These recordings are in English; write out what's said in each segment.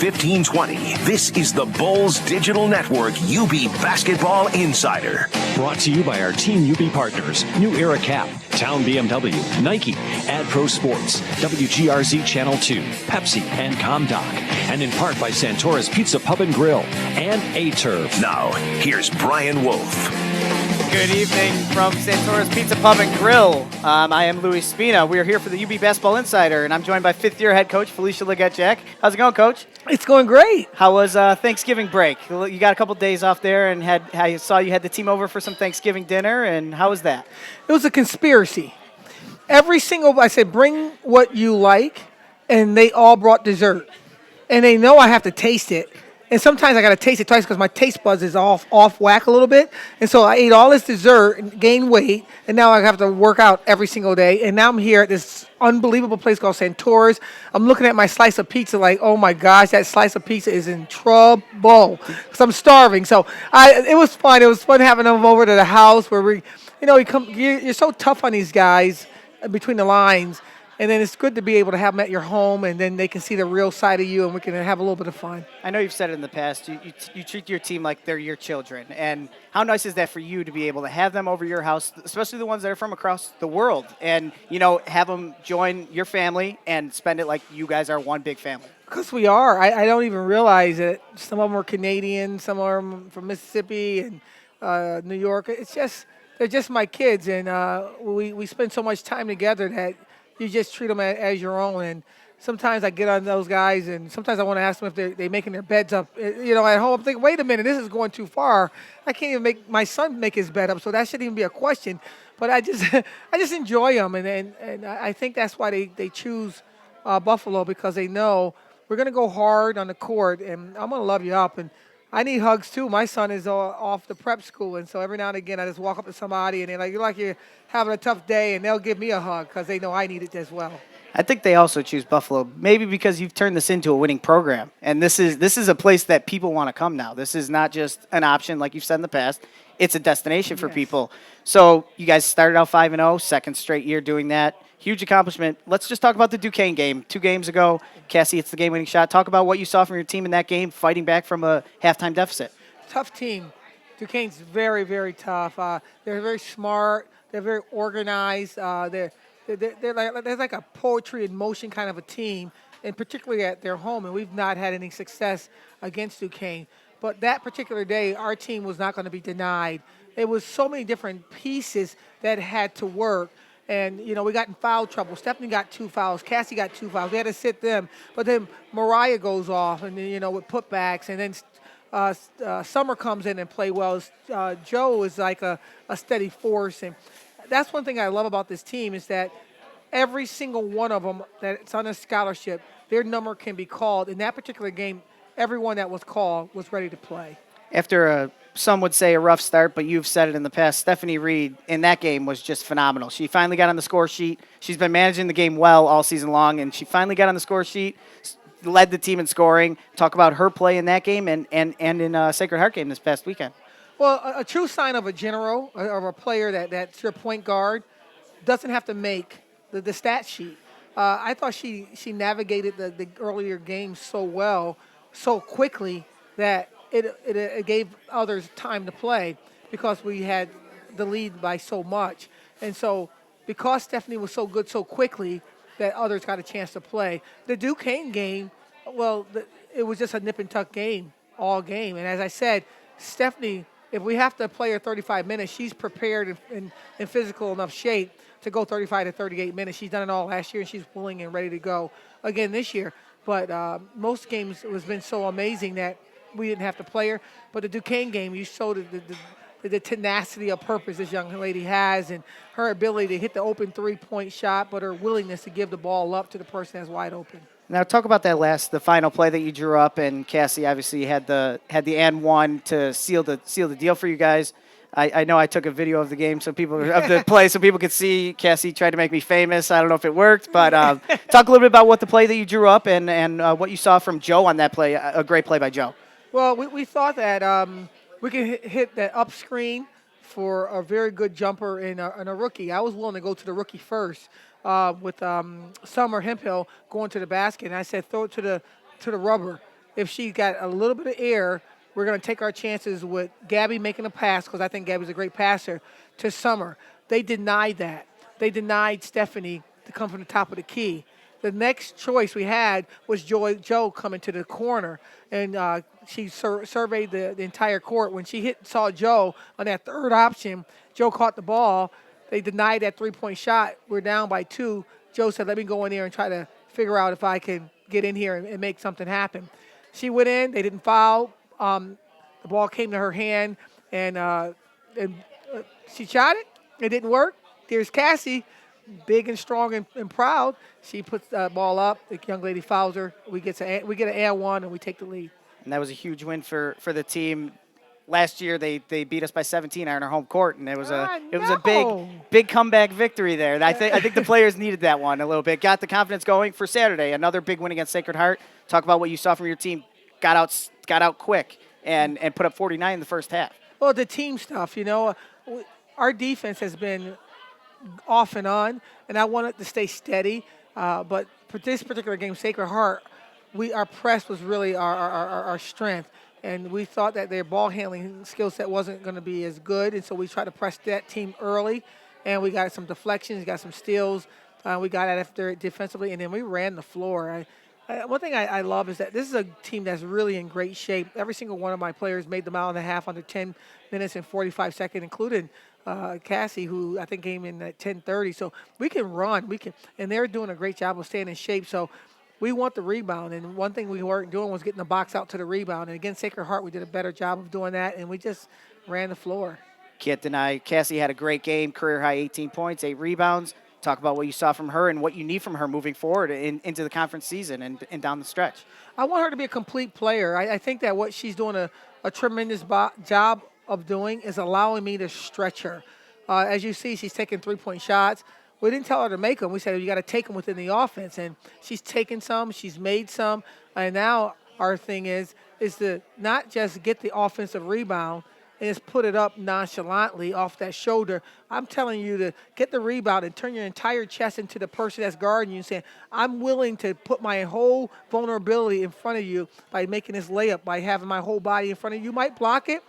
1520. This is the Bulls Digital Network UB Basketball Insider. Brought to you by our Team UB partners, New Era Cap, Town BMW, Nike, AdPro Sports, WGRZ Channel 2, Pepsi, and ComDoc. And in part by Santora's Pizza Pub and Grill and A-Turf. Now, here's Brian Wolf. Good evening from Santora's Pizza Pub and Grill. I am Louis Spina. We are here for the UB Basketball Insider, and I'm joined by fifth-year head coach Felicia Legette-Jack. How's it going, Coach? It's going great. How was Thanksgiving break? You got a couple days off there, and I saw you had the team over for some Thanksgiving dinner, and how was that? It was a conspiracy. I said, bring what you like, and they all brought dessert. And they know I have to taste it. And sometimes I got to taste it twice because my taste buds is off whack a little bit. And so I ate all this dessert and gained weight, and now I have to work out every single day. And now I'm here at this unbelievable place called Santora's. I'm looking at my slice of pizza like, oh my gosh, that slice of pizza is in trouble because I'm starving. So it was fun. It was fun having them over to the house where you're so tough on these guys between the lines. And then it's good to be able to have them at your home, and then they can see the real side of you, and we can have a little bit of fun. I know you've said it in the past. You treat your team like they're your children. And how nice is that for you to be able to have them over your house, especially the ones that are from across the world, and, have them join your family and spend it like you guys are one big family? Because we are. I don't even realize it. Some of them are Canadian, some are from Mississippi and New York. They're just my kids, and we spend so much time together that you just treat them as your own. And sometimes I get on those guys, and sometimes I want to ask them if they're making their beds up. At home, I'm thinking, wait a minute, this is going too far. I can't even make my son make his bed up, so that shouldn't even be a question. But I just enjoy them, and I think that's why they choose Buffalo, because they know we're going to go hard on the court, and I'm going to love you up. And I need hugs, too. My son is off the prep school, and so every now and again I just walk up to somebody, and they're like, you're having a tough day, and they'll give me a hug because they know I need it as well. I think they also choose Buffalo, maybe because you've turned this into a winning program, and this is a place that people want to come now. This is not just an option like you've said in the past. It's a destination for people. So you guys started out 5-0, second straight year doing that. Huge accomplishment. Let's just talk about the Duquesne game. 2 games ago, Cassie hits the game-winning shot. Talk about what you saw from your team in that game, fighting back from a halftime deficit. Tough team. Duquesne's very, very tough. They're very smart. They're very organized. They're like a poetry in motion kind of a team, and particularly at their home. And we've not had any success against Duquesne. But that particular day, our team was not going to be denied. It was so many different pieces that had to work. And, we got in foul trouble. Stephanie got 2 fouls. Cassie got 2 fouls. We had to sit them. But then Mariah goes off, and then, with putbacks. And then Summer comes in and play well. Joe is like a steady force. And that's one thing I love about this team is that every single one of them that's on a scholarship, their number can be called. In that particular game, everyone that was called was ready to play. After some would say a rough start, but you've said it in the past, Stephanie Reed in that game was just phenomenal. She finally got on the score sheet. She's been managing the game well all season long, and she finally got on the score sheet, led the team in scoring. Talk about her play in that game and in Sacred Heart game this past weekend. Well, a true sign of a general, of a player that's your point guard, doesn't have to make the stat sheet. I thought she navigated the earlier games so well, so quickly, that it gave others time to play because we had the lead by so much. And so because Stephanie was so good so quickly, that others got a chance to play. The Duquesne game, it was just a nip-and-tuck game all game. And as I said, Stephanie, if we have to play her 35 minutes, she's prepared in physical enough shape to go 35 to 38 minutes. She's done it all last year, and she's willing and ready to go again this year. But most games it has been so amazing that we didn't have to play her. But the Duquesne game, you showed the tenacity of purpose this young lady has, and her ability to hit the open three-point shot, but her willingness to give the ball up to the person that's wide open. Now talk about the final play that you drew up, and Cassie obviously had the and one to seal the deal for you guys. I know I took a video of the game, of the play, so people could see. Cassie tried to make me famous. I don't know if it worked, but talk a little bit about what the play that you drew up and what you saw from Joe on that play. A great play by Joe. Well, we thought that we could hit that up screen for a very good jumper in a rookie. I was willing to go to the rookie first with Summer Hemphill going to the basket, and I said throw it to the rubber. if she got a little bit of air, we're going to take our chances with Gabby making a pass, because I think Gabby's a great passer, to Summer. They denied that. They denied Stephanie to come from the top of the key. The next choice we had was Joe coming to the corner, and she surveyed the entire court. When she saw Joe on that third option, Joe caught the ball. They denied that three-point shot. We're down by 2. Joe said, let me go in there and try to figure out if I can get in here and make something happen. She went in. They didn't foul. The ball came to her hand, and she shot it. It didn't work. There's Cassie, big and strong and proud. She puts the ball up. The young lady fouls her. We get an air one, and we take the lead. And that was a huge win for the team. Last year they beat us by 17 on our home court, and it was a big comeback victory there. I think the players needed that one a little bit. Got the confidence going for Saturday. Another big win against Sacred Heart. Talk about what you saw from your team. Got out quick and put up 49 in the first half. Well, the team stuff, our defense has been off and on, and I wanted to stay steady. But for this particular game, Sacred Heart, our press was really our strength, and we thought that their ball handling skill set wasn't going to be as good, and so we tried to press that team early, and we got some deflections, got some steals. We got after it defensively, and then we ran the floor. One thing I love is that this is a team that's really in great shape. Every single one of my players made the mile and a half under 10 minutes and 45 seconds, including Cassie, who I think came in at 10:30. So we can run, and they're doing a great job of staying in shape. So we want the rebound, and one thing we weren't doing was getting the box out to the rebound. And against Sacred Heart, we did a better job of doing that, and we just ran the floor. Can't deny Cassie had a great game, career high 18 points, 8 rebounds. Talk about what you saw from her and what you need from her moving forward into the conference season and down the stretch. I want her to be a complete player. I think that what she's doing a tremendous job of doing is allowing me to stretch her. As you see, she's taking three-point shots. We didn't tell her to make them. We said, you got to take them within the offense. And she's taken some. She's made some. And now our thing is to not just get the offensive rebound and just put it up nonchalantly off that shoulder. I'm telling you to get the rebound and turn your entire chest into the person that's guarding you and saying, I'm willing to put my whole vulnerability in front of you by making this layup, by having my whole body in front of you. You might block it.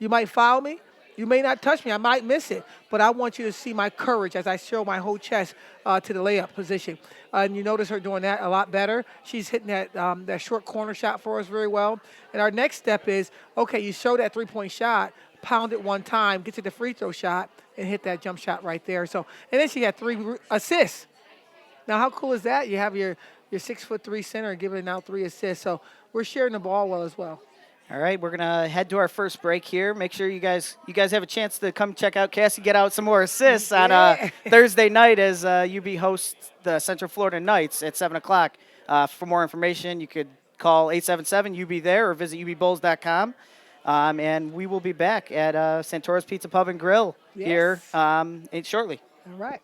You might foul me. You may not touch me. I might miss it. But I want you to see my courage as I show my whole chest to the layup position. And you notice her doing that a lot better. She's hitting that short corner shot for us very well. And our next step is, okay, you show that three-point shot, pound it one time, get to the free throw shot, and hit that jump shot right there. So, and then she had 3 assists. Now, how cool is that? You have your 6'3" center giving out 3 assists. So we're sharing the ball well as well. All right, we're going to head to our first break here. Make sure you guys have a chance to come check out Cassie, get out some more assists on Thursday night as UB hosts the Central Florida Knights at 7 o'clock. For more information, you could call 877-UB there or visit ubbulls.com. And we will be back at Santora's Pizza Pub and Grill here shortly. All right.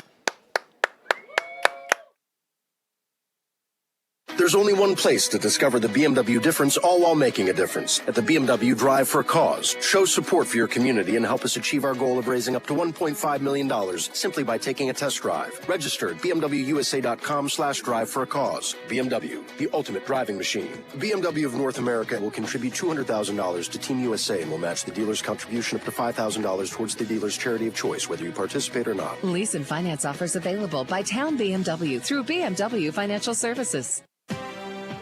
There's only one place to discover the BMW difference, all while making a difference. At the BMW Drive for a Cause. Show support for your community and help us achieve our goal of raising up to $1.5 million simply by taking a test drive. Register at bmwusa.com/drive-for-a-cause. BMW, the ultimate driving machine. BMW of North America will contribute $200,000 to Team USA and will match the dealer's contribution up to $5,000 towards the dealer's charity of choice, whether you participate or not. Lease and finance offers available by Town BMW through BMW Financial Services.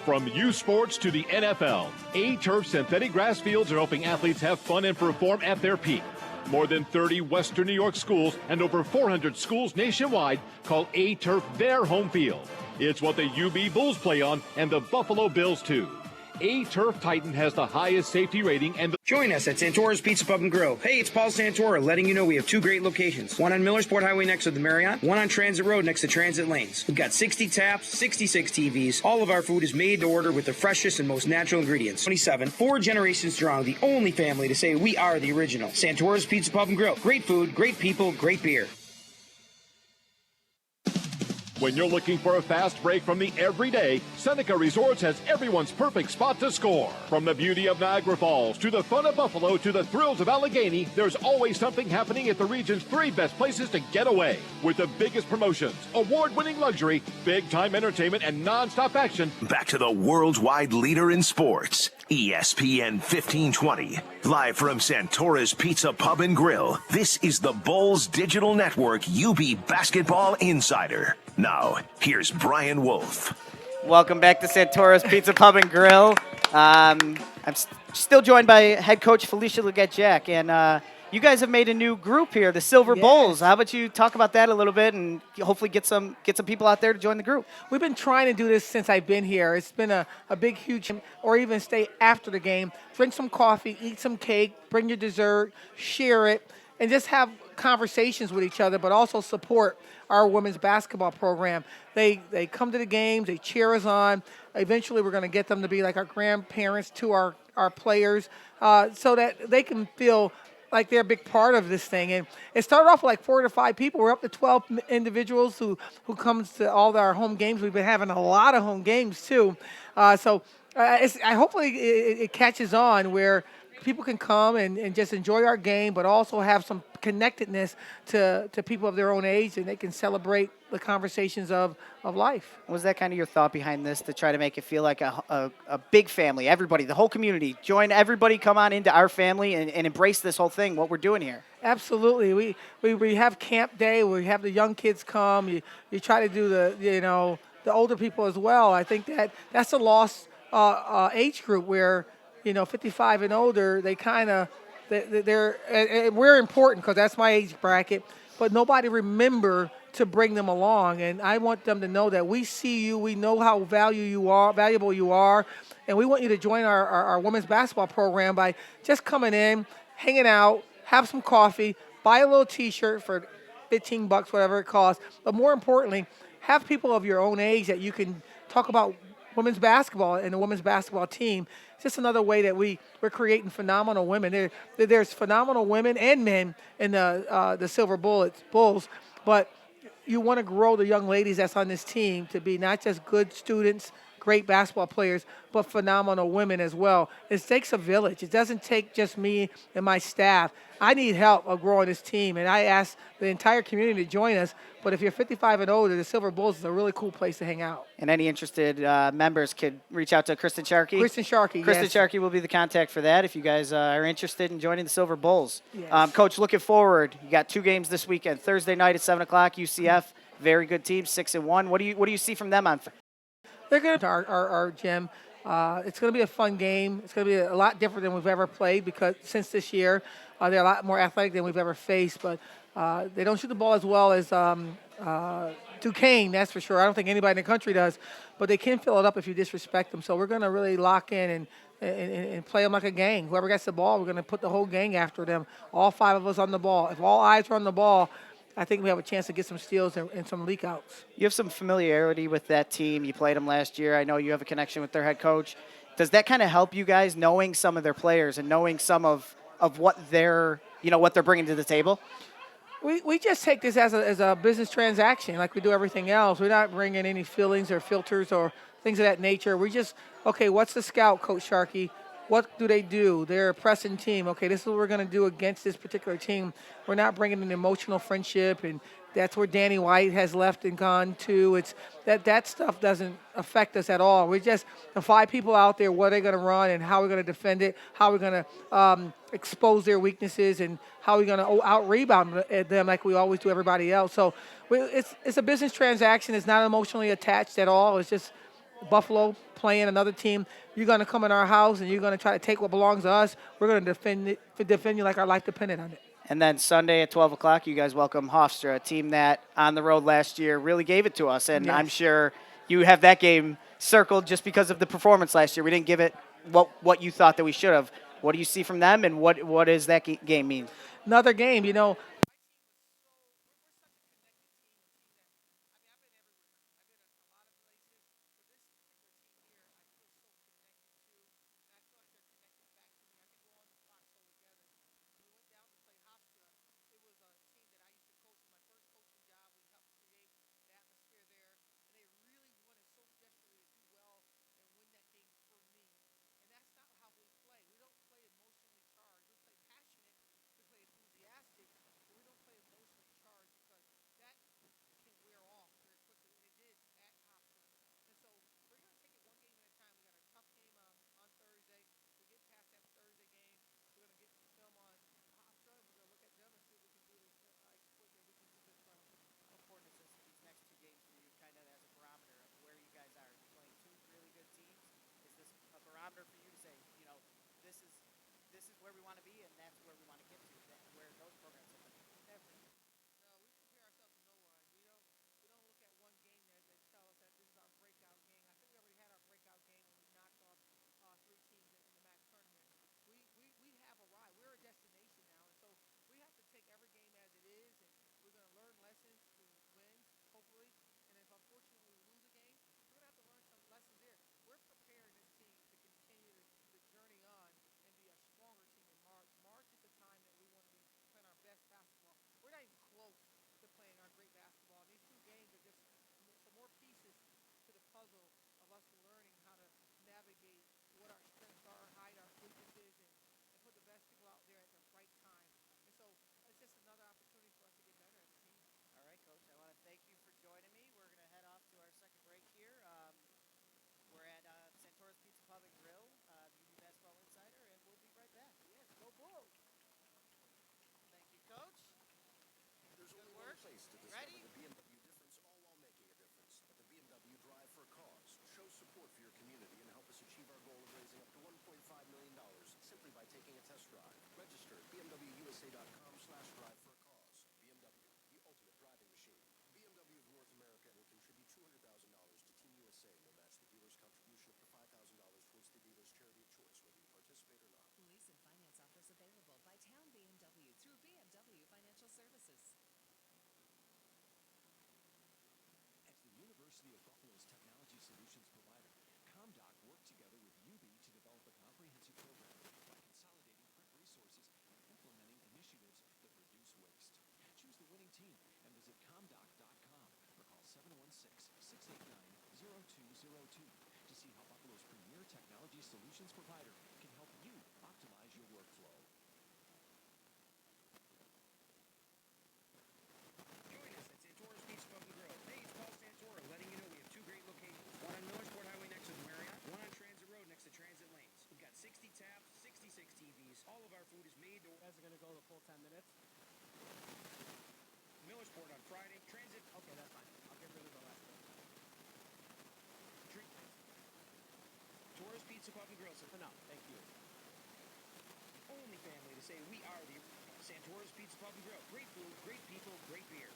From U Sports to the NFL, A-Turf synthetic grass fields are helping athletes have fun and perform at their peak. More than 30 Western New York schools and over 400 schools nationwide call A-Turf their home field. It's what the UB Bulls play on and the Buffalo Bills too. A-Turf Titan has the highest safety rating and Join us at Santora's Pizza Pub and Grill. Hey, it's Paul Santora letting you know we have 2 great locations. One on Millersport Highway next to the Marriott, one on Transit Road next to Transit Lanes. We've got 60 taps, 66 TVs. All of our food is made to order with the freshest and most natural ingredients. 27, 4 generations strong, the only family to say we are the original. Santora's Pizza Pub and Grill. Great food, great people, great beer. When you're looking for a fast break from the everyday, Seneca Resorts has everyone's perfect spot to score. From the beauty of Niagara Falls to the fun of Buffalo to the thrills of Allegheny, there's always something happening at the region's 3 best places to get away. With the biggest promotions, award-winning luxury, big-time entertainment, and non-stop action. Back to the worldwide leader in sports, ESPN 1520. Live from Santora's Pizza Pub and Grill, this is the Bulls Digital Network UB Basketball Insider. Now, here's Brian Wolf. Welcome back to Santora's Pizza Pub and Grill. I'm still joined by head coach Felicia Leggett-Jack, and you guys have made a new group here, the Silver Bulls. How about you talk about that a little bit and hopefully get some people out there to join the group? We've been trying to do this since I've been here. It's been a big, huge, or even stay after the game, drink some coffee, eat some cake, bring your dessert, share it, and just have conversations with each other, but also support our women's basketball program. They come to the games, they cheer us on. Eventually, we're going to get them to be like our grandparents to our players, so that they can feel like they're a big part of this thing. And it started off with like 4 to 5 people. We're up to 12 individuals who comes to all our home games. We've been having a lot of home games too. Hopefully it catches on where people can come and just enjoy our game, but also have some connectedness to people of their own age, and they can celebrate the conversations of life. Was that kind of your thought behind this, to try to make it feel like a big family? Everybody, the whole community, join everybody, come on into our family and embrace this whole thing, what we're doing here. Absolutely. We have camp day. We have the young kids come. You try to do the older people as well. I think that's a lost age group where 55 and older, we're important because that's my age bracket, but nobody remember to bring them along. And I want them to know that we see you, we know how valuable you are, and we want you to join our women's basketball program by just coming in, hanging out, have some coffee, buy a little T-shirt for $15, whatever it costs. But more importantly, have people of your own age that you can talk about women's basketball and the women's basketball team. It's just another way that we're creating phenomenal women. There's phenomenal women and men in the Silver Bulls, but you want to grow the young ladies that's on this team to be not just good students, great basketball players, but phenomenal women as well. It takes a village. It doesn't take just me and my staff. I need help of growing this team, and I ask the entire community to join us. But if you're 55 and older, the Silver Bulls is a really cool place to hang out. And any interested members could reach out to Kristen Sharkey. Kristen Sharkey, Kristen yes. Sharkey will be the contact for that if you guys are interested in joining the Silver Bulls. Yes. Coach, looking forward. You got 2 games this weekend. Thursday night at 7 o'clock, UCF. Very good team, 6-1. What do you see from them on? They're going to our gym. It's going to be a fun game. It's going to be a lot different than we've ever played because since this year, they're a lot more athletic than we've ever faced. But they don't shoot the ball as well as Duquesne, that's for sure. I don't think anybody in the country does. But they can fill it up if you disrespect them. So we're going to really lock in and play them like a gang. Whoever gets the ball, we're going to put the whole gang after them. All 5 of us on the ball. If all eyes are on the ball, I think we have a chance to get some steals and some leak outs. You have some familiarity with that team. You played them last year. I know you have a connection with their head coach. Does that kind of help you guys, knowing some of their players and knowing some of what they're bringing to the table? We just take this as a business transaction like we do everything else. We're not bringing any feelings or filters or things of that nature. We just, okay, what's the scout, Coach Sharkey? What do they do? They're a pressing team. Okay, this is what we're going to do against this particular team. We're not bringing an emotional friendship, and that's where Danny White has left and gone to. It's that stuff doesn't affect us at all. We're just the 5 people out there, what are they going to run and how we're going to defend it, how we're going to expose their weaknesses, and how we're going to out-rebound them like we always do everybody else. So it's a business transaction. It's not emotionally attached at all. It's just Buffalo playing another team. You're going to come in our house and you're going to try to take what belongs to us. We're going to defend you like our life depended on it. And then Sunday at 12 o'clock, you guys welcome Hofstra, a team that on the road last year really gave it to us. And yes. I'm sure you have that game circled just because of the performance last year. We didn't give it what you thought that we should have. What do you see from them, and what does that game mean? Another game, is where we want to be, and that's where we want to get to, where those programs have been. No, we compare ourselves to no one. We don't look at one game that tell us that this is our breakout game. I think we already had our breakout game when we knocked off three teams in the MAC tournament. We have arrived. We're a destination now, and so we have to take every game as it is, and we're going to learn lessons through wins, hopefully. And if unfortunately we lose a game, we're going to have to learn some lessons there. We're preparing this team to continue the journey on and be a stronger team in March. March is the time that we want to be playing our best basketball. We're not even close to playing our great basketball. And these two games are just some more pieces to the puzzle of us learning how to navigate what our strengths are, hide our weaknesses, and put the best people out there at the right time. And so it's just another opportunity for us to get better as a team. All right, Coach, I want to thank you for joining me. We're going to head off to our second break here. We're at Santora's Pizza Pub and Grill, the UB Basketball Insider, and we'll be right back. Yes, go Bulls. Thank you, Coach. There's Good only work. one place to discover Ready? the BMW difference, all while making a difference. At the BMW Drive for a Cause. Show support for your community and help us achieve our goal of raising up to $1.5 million simply by taking a test drive. Register at bmwusa.com/drive for a cause. BMW, the ultimate driving machine. BMW of North America will contribute $200,000 to Team USA and will match the dealer's contribution up to $5,000 towards the dealer's charity of choice, whether you participate or not. Lease and finance offers available by Town BMW through BMW Financial Services. As the University of Buffalo's technology solutions provider, ComDoc worked together with UB to develop a comprehensive program by consolidating print resources and implementing initiatives that reduce waste. Choose the winning team and visit comdoc.com or call 716-689-0202 to see how Buffalo's premier technology solutions provider can help you optimize your workflow. Join us at Santora's Pizza Pub and Grill. Hey, it's Paul Santora letting you know we have two great locations. One on Millersport Highway next to the Marriott, one on Transit Road next to Transit Lanes. We've got 60 taps, 66 TVs. All of our food is made to You guys are going to go the full 10 minutes? Millersport on Friday, Transit Okay, that's fine. I'll get rid of the last one. Treat. Torres Pizza Pub and Grill. For now, thank you. Only family to say we are the Santora's Pizza Pub and Grill. Great food, great people, great beer.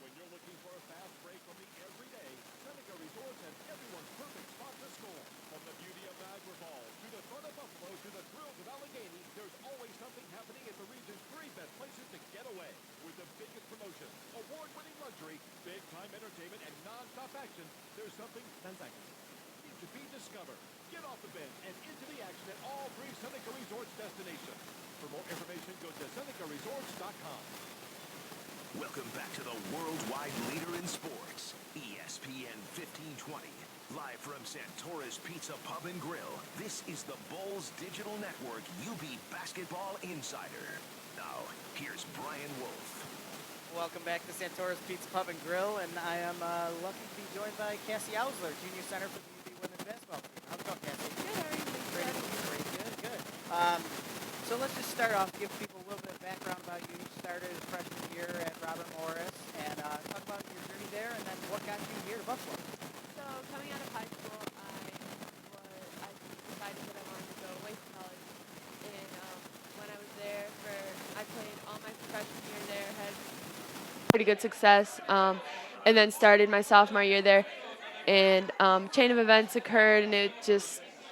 When you're looking for a fast break from the everyday, Seneca Resorts has everyone's perfect spot to score. From the beauty of Niagara Falls to the fun of Buffalo to the thrills of Allegheny, there's always something happening at the region's three best places to get away. With the biggest promotions, award-winning luxury, big-time entertainment, and non-stop action, there's something 10 seconds. to be discovered. Get off the bench and into the action at all three Seneca Resorts destinations. For more information, go to SenecaResorts.com. Welcome back to the worldwide leader in sports, ESPN 1520. Live from Santora's Pizza Pub and Grill, this is the Bulls Digital Network UB Basketball Insider. Now, here's Brian Wolf. Welcome back to Santora's Pizza Pub and Grill, and I am lucky to be joined by Cassie Ausler, Junior Center for the UB Women's Basketball Team. How's it going, Cassie? Good, how are you? Great, good. So let's just start off, give people a little bit of background about you. You started freshman year at Robert Morris, and talk about your journey there, and then what got you here to Buffalo. So coming out of high school, I decided that I wanted to go away from college. And when I was there, I played all my freshman year there, had pretty good success, and then started my sophomore year there. And chain of events occurred, and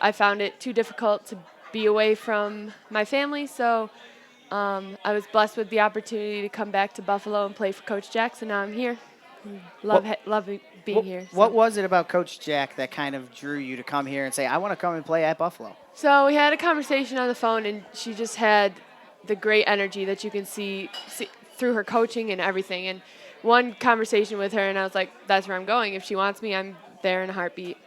I found it too difficult to be away from my family, so I was blessed with the opportunity to come back to Buffalo and play for Coach Jackson. Now I'm here. Love being here. What was it about Coach Jack that kind of drew you to come here and say, I want to come and play at Buffalo? So we had a conversation on the phone, and she just had the great energy that you can see through her coaching and everything. And one conversation with her, and I was like, that's where I'm going. If she wants me, I'm there in a heartbeat.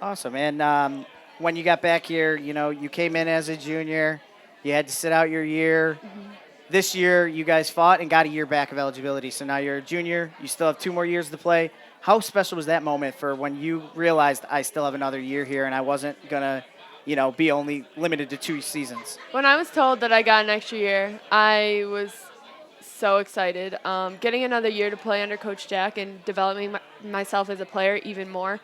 Awesome. And when you got back here, you came in as a junior. You had to sit out your year. Mm-hmm. This year, you guys fought and got a year back of eligibility. So now you're a junior. You still have 2 more years to play. How special was that moment for when you realized I still have another year here and I wasn't going to, be only limited to 2 seasons? When I was told that I got an extra year, I was so excited. Getting another year to play under Coach Jack and developing myself as a player even more.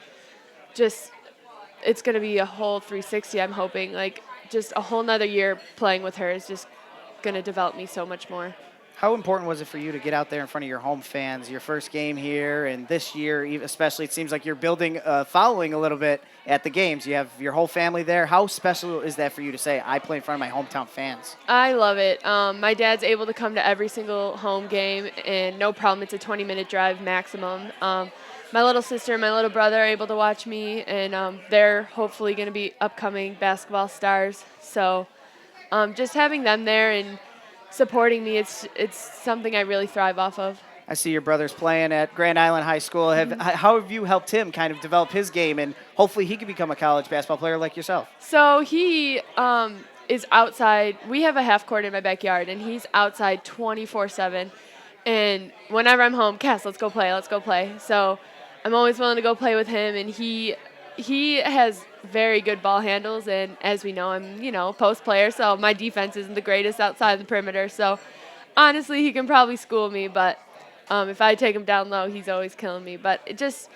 it's going to be a whole 360. I'm hoping like just a whole nother year playing with her is just going to develop me so much more. How important was it for you to get out there in front of your home fans, your first game here, and this year especially? It seems like you're building a following a little bit at the games. You have your whole family there. How special is that for you to say, I play in front of my hometown fans? I love it. My dad's able to come to every single home game, and no problem. It's a 20-minute drive maximum. My little sister and my little brother are able to watch me, and they're hopefully going to be upcoming basketball stars. So just having them there and supporting me, it's something I really thrive off of. I see your brother's playing at Grand Island High School. How have you helped him kind of develop his game, and hopefully he can become a college basketball player like yourself? So he is outside. We have a half court in my backyard, and he's outside 24/7. And whenever I'm home, Cass, let's go play. So I'm always willing to go play with him, and he has very good ball handles, and as we know, I'm, post player, so my defense isn't the greatest outside the perimeter. So honestly, he can probably school me, but if I take him down low, he's always killing me. But it just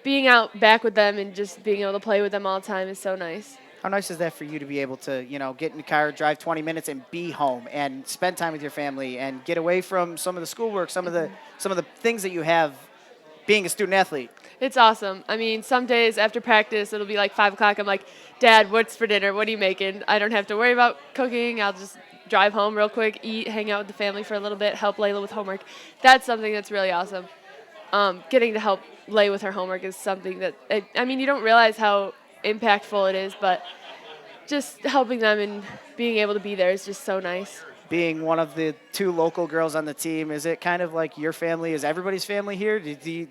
being out back with them and just being able to play with them all the time is so nice. How nice is that for you to be able to, get in the car, drive 20 minutes, and be home and spend time with your family and get away from some of the schoolwork, some of the things that you have being a student athlete? It's awesome. I mean, some days after practice, it'll be like 5 o'clock. I'm like, Dad, what's for dinner? What are you making? I don't have to worry about cooking. I'll just drive home real quick, eat, hang out with the family for a little bit, help Layla with homework. That's something that's really awesome. Getting to help Lay with her homework is something that, you don't realize how impactful it is, but just helping them and being able to be there is just so nice. Being one of the 2 local girls on the team, is it kind of like your family is everybody's family here?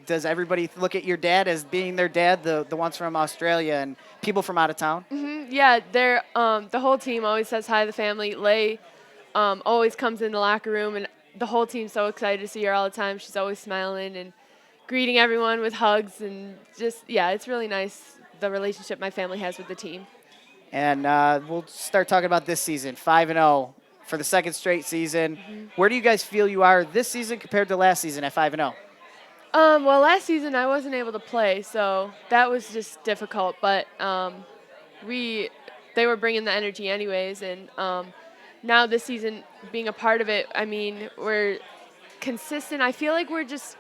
Does everybody look at your dad as being their dad, the ones from Australia and people from out of town? Mm-hmm. Yeah, they're, the whole team always says hi to the family. Lay always comes in the locker room, and the whole team's so excited to see her all the time. She's always smiling and greeting everyone with hugs, and just, it's really nice, the relationship my family has with the team. And we'll start talking about this season, 5-0. For the second straight season. Mm-hmm. Where do you guys feel you are this season compared to last season at 5-0? Well, last season I wasn't able to play, so that was just difficult. But they were bringing the energy anyways, and now this season being a part of it, we're consistent. I feel like we're just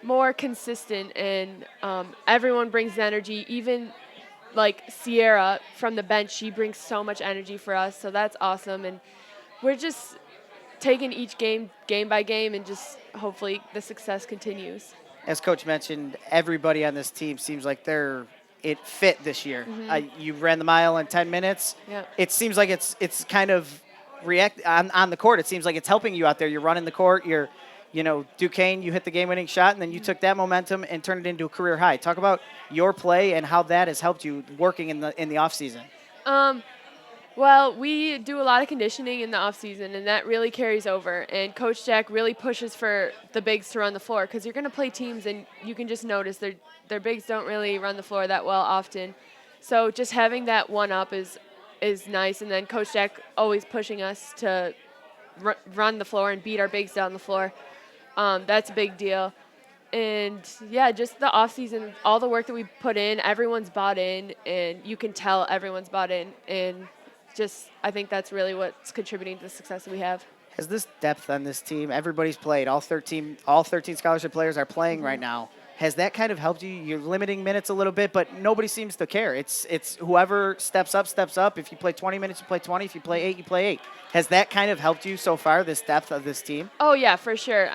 more consistent, and everyone brings the energy. Even like Sierra from the bench, she brings so much energy for us, so that's awesome. And we're just taking each game by game, and just hopefully the success continues. As Coach mentioned, everybody on this team seems like it fit this year. Mm-hmm. You ran the mile in 10 minutes. Yep. It seems like it's kind of on the court. It seems like it's helping you out there. You're running the court. You're, Duquesne, you hit the game-winning shot, and then you took that momentum and turned it into a career high. Talk about your play and how that has helped you working in the off season. Well, we do a lot of conditioning in the off-season, and that really carries over. And Coach Jack really pushes for the bigs to run the floor, because you're going to play teams, and you can just notice their bigs don't really run the floor that well often. So just having that one-up is nice. And then Coach Jack always pushing us to run the floor and beat our bigs down the floor. That's a big deal. And, just the off-season, all the work that we put in, everyone's bought in, and you can tell everyone's bought in. And I think that's really what's contributing to the success that we have. Has this depth on this team, everybody's played, all 13 scholarship players are playing right now. Has that kind of helped you? You're limiting minutes a little bit, but nobody seems to care. It's whoever steps up. If you play 20 minutes, you play 20. If you play 8, you play 8. Has that kind of helped you so far, this depth of this team? Oh, yeah, for sure.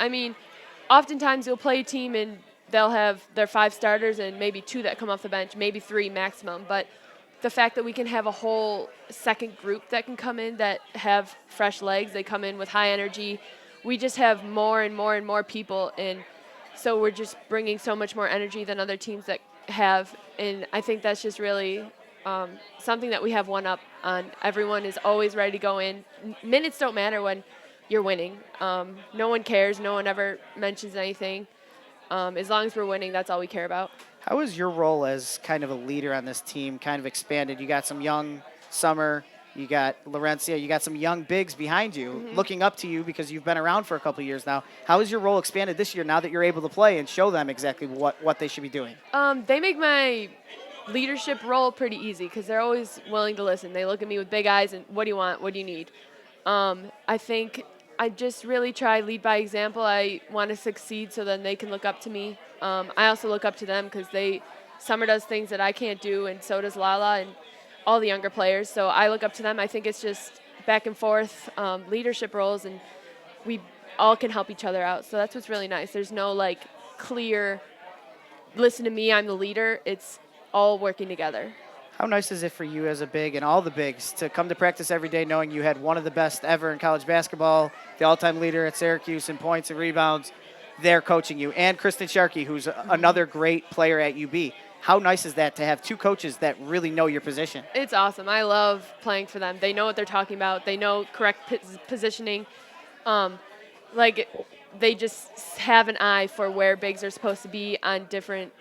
Oftentimes you'll play a team and they'll have their 5 starters and maybe 2 that come off the bench, maybe 3 maximum. But the fact that we can have a whole second group that can come in that have fresh legs, they come in with high energy. We just have more and more and more people, and so we're just bringing so much more energy than other teams that have. And I think that's just really something that we have one up on. Everyone is always ready to go in. Minutes don't matter when you're winning. No one cares. No one ever mentions anything. As long as we're winning, that's all we care about. How has your role as kind of a leader on this team kind of expanded? You got some young Summer, you got Laurencia, you got some young bigs behind you, looking up to you because you've been around for a couple of years now. How has your role expanded this year now that you're able to play and show them exactly what they should be doing? They make leadership role pretty easy because they're always willing to listen. They look at me with big eyes and what do you want? What do you need? I think I just really try lead by example. I want to succeed so then they can look up to me. I also look up to them because Summer does things that I can't do, and so does Lala and all the younger players. So I look up to them. I think it's just back and forth leadership roles, and we all can help each other out. So that's what's really nice. There's no like clear, listen to me, I'm the leader. It's all working together. How nice is it for you as a big and all the bigs to come to practice every day knowing you had one of the best ever in college basketball, the all-time leader at Syracuse in points and rebounds, there coaching you, and Kristen Sharkey, who's another great player at UB. How nice is that to have two coaches that really know your position? It's awesome. I love playing for them. They know what they're talking about. They know correct positioning. They just have an eye for where bigs are supposed to be on different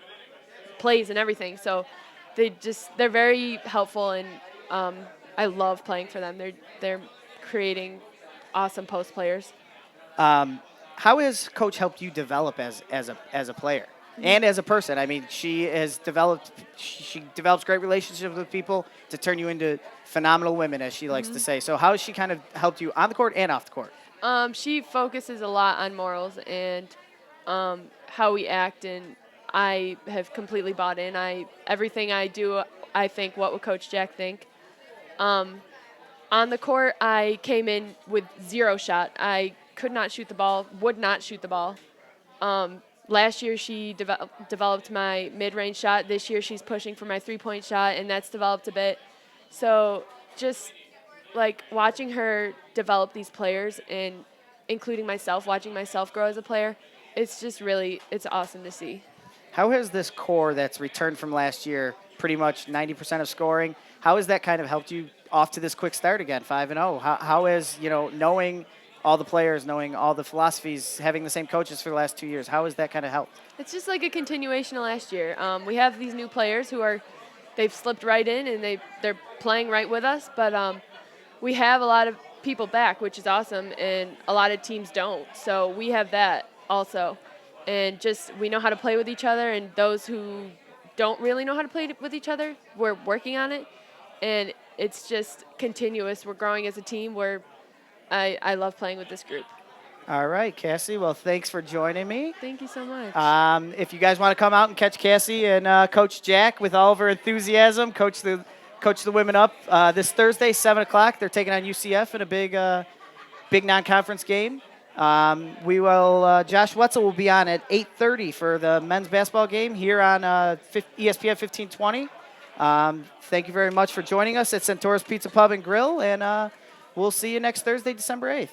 plays and everything. So they're very helpful, and I love playing for them. They're creating awesome post players. How has Coach helped you develop as a player and as a person? I mean, she develops great relationships with people to turn you into phenomenal women, as she likes to say. So how has she kind of helped you on the court and off the court? She focuses a lot on morals and how we act, and I have completely bought in. Everything I do, I think, what would Coach Jack think? On the court, I came in with 0 shot. I could not shoot the ball, would not shoot the ball. Last year, she developed my mid-range shot. This year, she's pushing for my three-point shot, and that's developed a bit. So just like watching her develop these players, and including myself, watching myself grow as a player, it's awesome to see. How has this core that's returned from last year, pretty much 90% of scoring, how has that kind of helped you off to this quick start again, 5-0? How has, knowing all the players, knowing all the philosophies, having the same coaches for the last 2 years, how has that kind of helped? It's just like a continuation of last year. We have these new players they've slipped right in, and they're playing right with us, but we have a lot of people back, which is awesome, and a lot of teams don't. So we have that also. And just we know how to play with each other, and those who don't really know how to play with each other, we're working on it. And it's just continuous. We're growing as a team. I love playing with this group. All right, Cassie. Well, thanks for joining me. Thank you so much. If you guys want to come out and catch Cassie and Coach Jack with all of her enthusiasm, coach the women up this Thursday, 7 o'clock. They're taking on UCF in a big non-conference game. Josh Wetzel will be on at 8:30 for the men's basketball game here on ESPN 1520. Thank you very much for joining us at Centaurus Pizza Pub and Grill, and we'll see you next Thursday, December 8th.